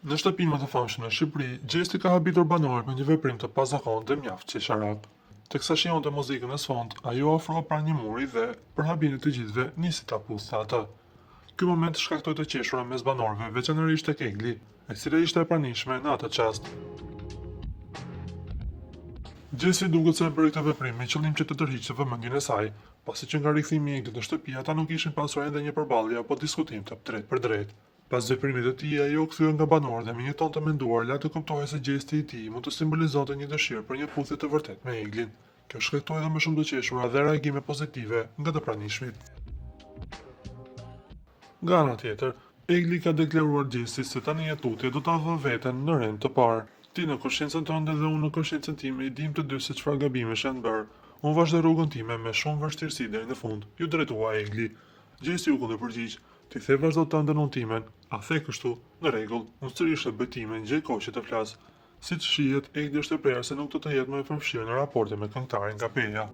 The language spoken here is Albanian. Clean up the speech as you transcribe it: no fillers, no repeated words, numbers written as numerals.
Në shtëpinë më të famshme në Shqipëri, Gjesti ka habitur banorët me një veprim të pazakontë dhe mjaft qesharak. Teksa shijonte muzikën në sfond, ai u ofrua pranë një muri dhe, për habinë e të gjithëve, nisi ta puthte atë. Ky moment shkaktoi të qeshura mes banorëve, veçanërisht tek Egli, e cila ishte e pranishme në atë çast. Gjesi duket se e bëri këtë veprim me qëllim që të tërhiqte vëmendjen e saj, pasi që nga rikthimi i Eglit në shtëpi ata nuk kishin pasur ende një përballje apo diskutim të drejtë për drejtë. Pas veprimit të tij, ai u kthye nga banorët dhe me një tonë të menduar la të kuptohej se gjesti i tij mund të simbolizonte një dëshirë për një puthje të vërtetë me Eglin. Kjo shkaktoi edhe më shumë të qeshura dhe reagime pozitive nga të pranishmit. Nga ana tjetër, Egli ka deklaruar Gjestit se tani e tutje do ta vë veten në rend të parë. Ti në konsciencën tënde dhe unë në konsciencën time i dim të dy se çfarë gabimesh janë bërë. Unë vazhdoj rrugën time me shumë vështirësi deri në fund. Ju drejtua Egli. Gjesti u kundërpërgjigj. Ti the vazhdo të ndënontimen, a the kështu, në rregull, unë sërish e bëtimen, gjej kohë që të flas. Siç shihet, Egli është e prerë se nuk do të jetë më e përfshirë në raporte me këngëtarin nga Peja.